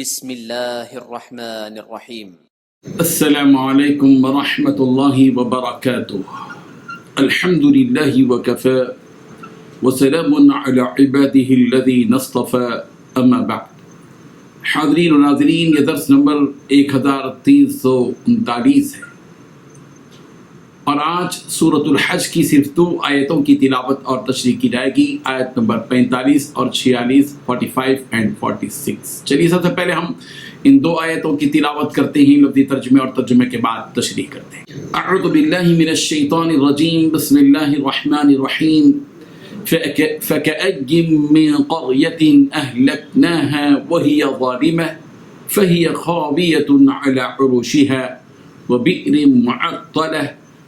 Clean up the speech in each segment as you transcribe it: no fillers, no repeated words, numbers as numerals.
بسم اللہ الرحمن الرحیم۔ السلام علیکم ورحمۃ اللہ وبرکاتہ۔ الحمد للہ وکفى وسلام علی عباده الذین اصطفى اما بعد۔ حاضرین و ناظرین، یہ درس نمبر 1339 ہے اور آج سورۃ الحج کی صرف 2 آیتوں کی تلاوت اور تشریح کی جائے گی، آیت نمبر 45 اور 46، 45 and 46۔ چلیے سب سے پہلے ہم ان 2 آیتوں کی تلاوت کرتے ہیں، لفظی ترجمے اور ترجمے کے بعد تشریح کرتے ہیں۔ اعوذ باللہ من الشیطان الرجیم، بسم اللہ الرحمن الرحیم۔ فَكَأَيٍّ مِّن قَرْيَةٍ أَهْلَكْنَاهَا وَهِيَ ظَالِمَةٌ فَهِيَ خَاوِيَةٌ عَلَى عُرُوشِهَا وَبِئْرٍ مُّعَطَّلَةٍ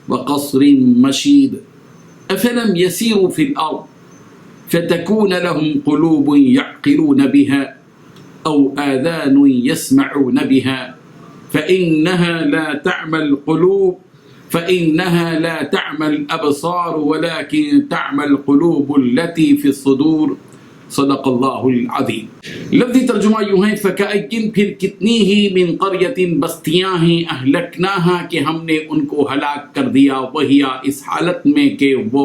وقصر مشيد أفلم يسيروا في الأرض فتكون لهم قلوب يعقلون بها أو آذان يسمعون بها فإنها لا تعمى القلوب الأبصار ولكن تعمى القلوب التي في الصدور۔ صدق اللہ العظیم۔ لفظی ترجمہ یوں ہے، فَكَأَيٍّ پھر کتنی ہی من قریۃ بستیاں ہیں، اہلکناہا کہ ہم نے ان کو ہلاک کر دیا، وہیا اس حالت میں کہ وہ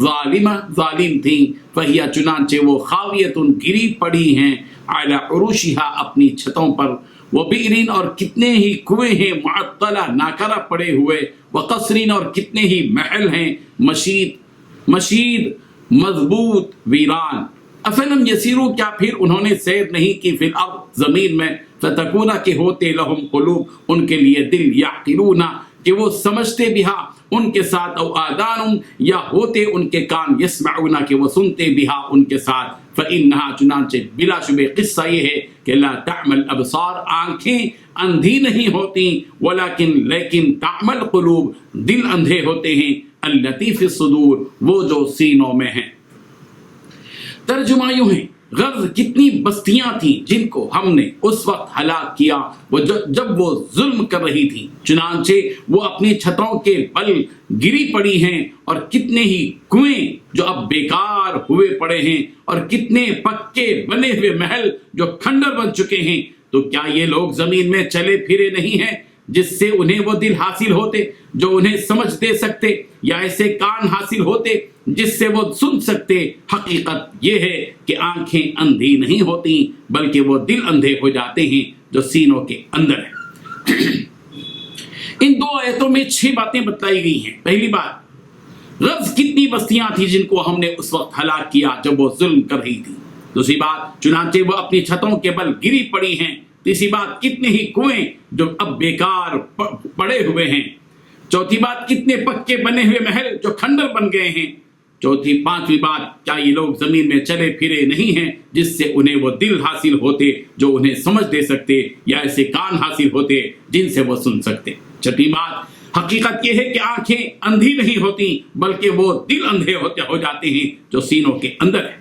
ظالم تھیں، فہیا چنانچہ وہ خاویۃ گری پڑی ہیں، علی عروشہا اپنی چھتوں پر، وبئرین اور کتنے ہی کنویں ہیں، معطلہ ناکارہ پڑے ہوئے، وقصرین اور کتنے ہی محل ہیں، مشید مضبوط ویران۔ افلم یسیرو کیا پھر انہوں نے سیر نہیں کی، فی الارض زمین میں، فتکونا کہ ہوتے لہم قلوب ان کے لیے دل، یعقلون کہ وہ سمجھتے بہا ان کے ساتھ، او آذان یا ہوتے ان کے کان، یسمعون کہ وہ سنتے بہا ان کے ساتھ، فإنہا چنانچہ بلا شبہ قصہ یہ ہے کہ لا تعمى الابصار آنکھیں اندھی نہیں ہوتی، لیکن تعمى القلوب دل اندھے ہوتے ہیں، التي في الصدور وہ جو سینوں میں ہیں۔ ترجمہ یوں ہے، غرض کتنی بستیاں تھیں جن کو ہم نے اس وقت ہلاک کیا جب وہ ظلم کر رہی تھیں، چنانچہ وہ اپنی چھتوں کے بل گری پڑی ہیں، اور کتنے ہی کنویں جو اب بیکار ہوئے پڑے ہیں، اور کتنے پکے بنے ہوئے محل جو کھنڈر بن چکے ہیں۔ تو کیا یہ لوگ زمین میں چلے پھرے نہیں ہیں جس سے انہیں وہ دل حاصل ہوتے جو انہیں سمجھ دے سکتے، یا ایسے کان حاصل ہوتے جس سے وہ سن سکتے؟ حقیقت یہ ہے کہ آنکھیں اندھی نہیں ہوتی بلکہ وہ دل اندھے ہو جاتے ہیں جو سینوں کے اندر ہے۔ ان 2 آیتوں میں 6 باتیں بتلائی گئی ہیں۔ پہلی بات، غرض کتنی بستیاں تھیں جن کو ہم نے اس وقت ہلاک کیا جب وہ ظلم کر رہی تھی۔ دوسری بات، چنانچہ وہ اپنی چھتوں کے بل گری پڑی ہیں۔ تیسری بات، کتنے ہی کنویں جو اب بیکار پڑے ہوئے ہیں۔ چوتھی بات، کتنے پکے بنے ہوئے محل جو کھنڈر بن گئے ہیں۔ پانچویں بات، کیا یہ لوگ زمین میں چلے پھرے نہیں ہیں جس سے انہیں وہ دل حاصل ہوتے جو انہیں سمجھ دے سکتے، یا ایسے کان حاصل ہوتے جن سے وہ سن سکتے۔ چھٹی بات، حقیقت یہ ہے کہ آنکھیں اندھی نہیں ہوتی بلکہ وہ دل اندھے ہو جاتے ہیں جو سینوں کے اندر ہے۔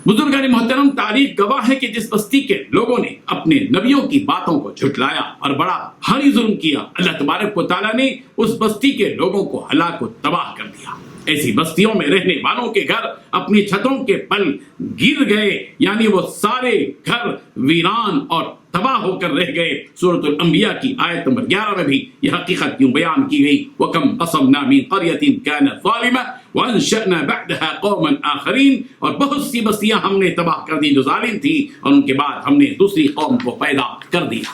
بزرگان محترم، تاریخ گواہ ہے کہ جس بستی کے لوگوں نے اپنے نبیوں کی باتوں کو جھٹلایا اور بڑا بھاری ظلم کیا، اللہ تبارک و تعالیٰ نے اس بستی کے لوگوں کو ہلاک و تباہ کر دیا۔ ایسی بستیوں میں رہنے والوں کے گھر اپنی چھتوں کے پل گر گئے، یعنی وہ سارے گھر ویران اور تباہ ہو کر رہ گئے۔ سورۃ الانبیاء کی آیت نمبر 11 میں بھی یہ حقیقت یوں بیان کی گئی، وَكَمْ قَصَمْنَا مِنْ قَرْيَةٍ كَانَتْ ظَالِمَةً وَأَنشَأْنَا بَعْدَهَا قَوْمًا آخَرِينَ، اور بہت سی بستیاں ہم نے تباہ کر دی جو ظالم تھی، اور ان کے بعد ہم نے دوسری قوم کو پیدا کر دیا۔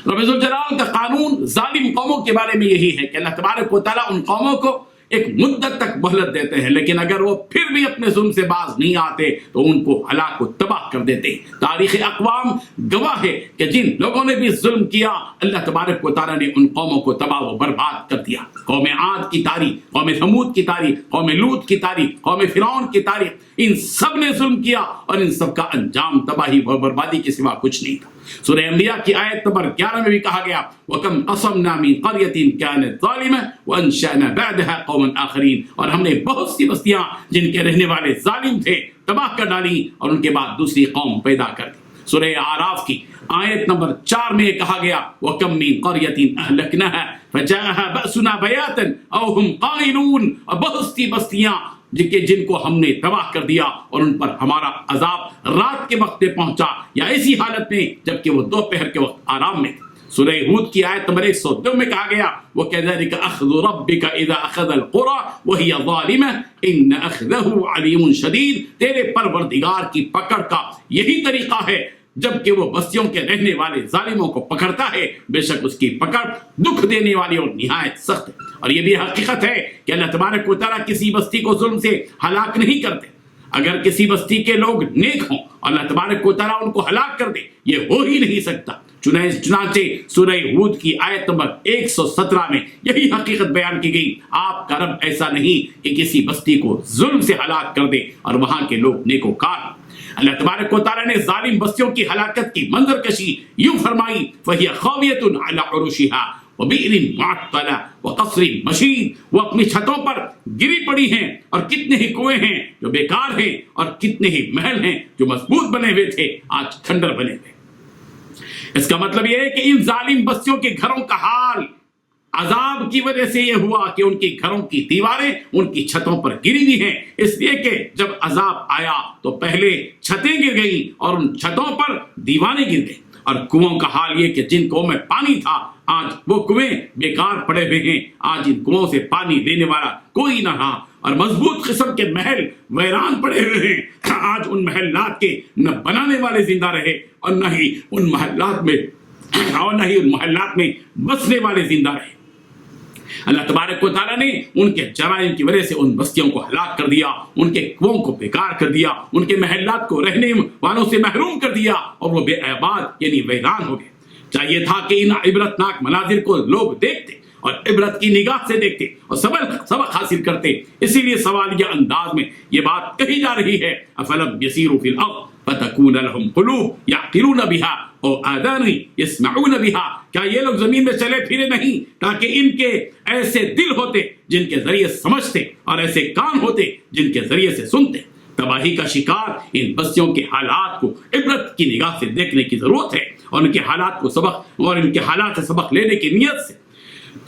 رب ذوالجلال کا قانون ظالم قوموں کے بارے میں یہی ہے کہ اللہ تبارک و تعالیٰ ان قوموں کو ایک مدت تک مہلت دیتے ہیں، لیکن اگر وہ پھر بھی اپنے ظلم سے باز نہیں آتے تو ان کو ہلاک و تباہ کر دیتے ہیں۔ تاریخ اقوام گواہ ہے کہ جن لوگوں نے بھی ظلم کیا، اللہ تبارک و تعالیٰ نے ان قوموں کو تباہ و برباد کر دیا۔ قوم عاد کی تاریخ، قوم ثمود کی تاریخ، قوم لوط کی تاریخ، قوم فرعون کی تاریخ، ان سب نے ظلم کیا اور ان سب کا انجام تباہی و بربادی کے سوا کچھ نہیں تھا۔ سورہ انبیاء کی آیت نمبر 11 میں بھی کہا گیا، وَكَمْ قَصَمْنَا مِنْ قَرْيَةٍ كَانَتْ ظَالِمَةً وَأَنشَأْنَا بَعْدَهَا قَوْمًا آخَرِينَ، اور ہم نے بہت سی بستیاں جن کے رہنے والے ظالم تھے تباہ کر ڈالی اور ان کے بعد دوسری قوم پیدا کر دی۔ سورہ اعراف کی آیت نمبر 4 میں کہا گیا، وَكَمْ مِنْ قَرْيَةٍ أَهْلَكْنَاهَا فَجَاءَهَا بَأْسُنَا بَيَاتًا أَوْ هُمْ قَائِلُونَ، اور بہت سی بستیاں جن کو ہم نے تباہ کر دیا اور ان پر ہمارا عذاب رات کے وقت میں پہنچا یا ایسی حالت میں جبکہ وہ دوپہر کے وقت آرام میں تھے۔ سورہ ہود کی آیت نمبر 102 میں کہا گیا وَكَذَلِكَ أَخْذُ رَبِّكَ إِذَا أَخَذَ الْقُرَى وَهِيَ ظَالِمَةٌ إِنَّ أَخْذَهُ عَلِيمٌ شَدِيدٌ، تیرے پروردگار کی پکڑ کا یہی طریقہ ہے جبکہ وہ بستیوں کے رہنے والے ظالموں کو پکڑتا ہے، بے شک اس کی پکڑ دکھ دینے والی اور نہایت سخت ہے۔ اور یہ بھی حقیقت ہے کہ اللہ تبارک و تعالیٰ کسی بستی کو ظلم سے ہلاک نہیں کرتے۔ اگر کسی بستی کے لوگ نیک ہوں اللہ تبارک و تعالیٰ ان کو ہلاک کر دے، یہ ہو ہی نہیں سکتا۔ چنانچہ سورہ ہود کی آیت نمبر 117 میں یہی حقیقت بیان کی گئی، آپ کا رب ایسا نہیں کہ کسی بستی کو ظلم سے ہلاک کر دے اور وہاں کے لوگ نیکوکار۔ اللہ تبارک و تعالیٰ نے ظالم بستیوں کی ہلاکت کی منظر کشی یوں فرمائی فَهِيَ خَاوِيَةٌ عَلَى عُرُوشِهَا وَبِئْرٍ مُعَطَّلَةٍ وَقَصْرٍ مَشِيدٍ، وہ اپنی چھتوں پر گری پڑی ہیں اور کتنے ہی کنویں ہیں جو بیکار ہیں اور کتنے ہی محل ہیں جو مضبوط بنے ہوئے تھے آج کھنڈر بنے ہوئے۔ اس کا مطلب یہ ہے کہ ان ظالم بستیوں کے گھروں کا حال عذاب کی وجہ سے یہ ہوا کہ ان کی گھروں کی دیواریں ان کی چھتوں پر گری ہوئی ہیں، اس لیے کہ جب عذاب آیا تو پہلے چھتیں گر گئیں اور ان چھتوں پر دیواریں گر گئیں۔ اور کنووں کا حال یہ کہ جن کنووں میں پانی تھا آج وہ کنویں بیکار پڑے ہوئے ہیں، آج ان کنووں سے پانی دینے والا کوئی نہ رہا۔ اور مضبوط قسم کے محل ویران پڑے ہوئے ہیں، آج ان محلات کے نہ بنانے والے زندہ رہے اور نہ ہی ان محلات میں بسنے والے زندہ رہے۔ اللہ تبارک و تعالیٰ نے ان کے جرائم کی وجہ سے ان بستیوں کو ہلاک کر دیا، ان کے کنووں کو بیکار کر دیا، ان کے محلات کو رہنے والوں سے محروم کر دیا اور وہ بے آباد یعنی ویران ہو گئے۔ چاہیے تھا کہ ان عبرتناک مناظر کو لوگ دیکھتے اور عبرت کی نگاہ سے دیکھتے اور سبق حاصل کرتے۔ اسی لیے سوالیہ انداز میں یہ بات کہی جا رہی ہے افلم یسیروا فی الارض فتکون لهم قلوب یعقلون بها او آذان یسمعون بها، کیا یہ لوگ زمین میں چلے پھرے نہیں تاکہ ان کے ایسے دل ہوتے جن کے ذریعے سمجھتے اور ایسے کان ہوتے جن کے ذریعے سے سنتے۔ تباہی کا شکار ان بستیوں کے حالات کو عبرت کی نگاہ سے دیکھنے کی ضرورت ہے اور ان کے حالات سے سبق لینے کی نیت سے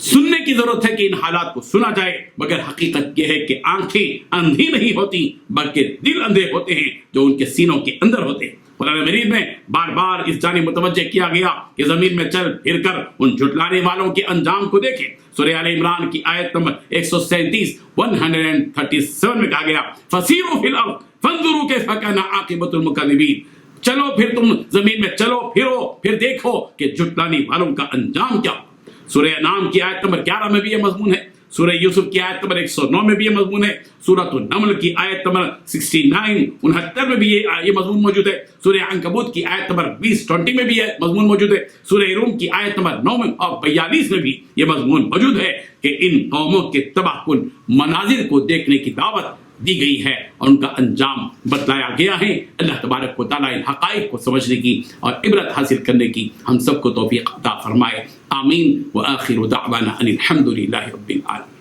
سننے کی ضرورت ہے کہ ان حالات کو سنا جائے، مگر حقیقت یہ ہے کہ آنکھیں اندھی نہیں ہوتی بلکہ دل اندھے ہوتے ہیں جو ان کے سینوں کے اندر ہوتے ہیں۔ قرآن مجید میں بار بار اس جانب متوجہ کیا گیا کہ زمین میں چل پھر کر ان جھٹلانے والوں کے انجام کو دیکھیں۔ سورہ آل عمران کی آیت نمبر 137 میں کہا گیا فَسِیرُوا فِی الْأَرْضِ فَانظُرُوا کَیْفَ کَانَ عَاقِبَةُ الْمُکَذِّبِینَ، چلو پھر تم زمین میں چلو پھرو پھر دیکھو کہ جھٹلانے والوں کا انجام کیا۔ سورہ انعام کی آیت نمبر 11 میں بھی یہ مضمون ہے، سورہ یوسف کی آیت نمبر 109 میں بھی یہ مضمون ہے، سورۃ النمل کی آیت نمبر 69 میں بھی یہ مضمون موجود ہے، سورہ عنکبوت کی آیت نمبر 20 میں بھی یہ مضمون موجود ہے، سورہ روم کی آیت نمبر 9 میں اور 42 میں بھی یہ مضمون موجود ہے کہ ان قوموں کے تباہ کن مناظر کو دیکھنے کی دعوت دی گئی ہے اور ان کا انجام بتلایا گیا ہے۔ اللہ تبارک و تعالیٰ ان حقائق کو سمجھنے کی اور عبرت حاصل کرنے کی ہم سب کو توفیق عطا فرمائے، آمین۔ وآخر دعوانا ان الحمد للہ رب العالمین۔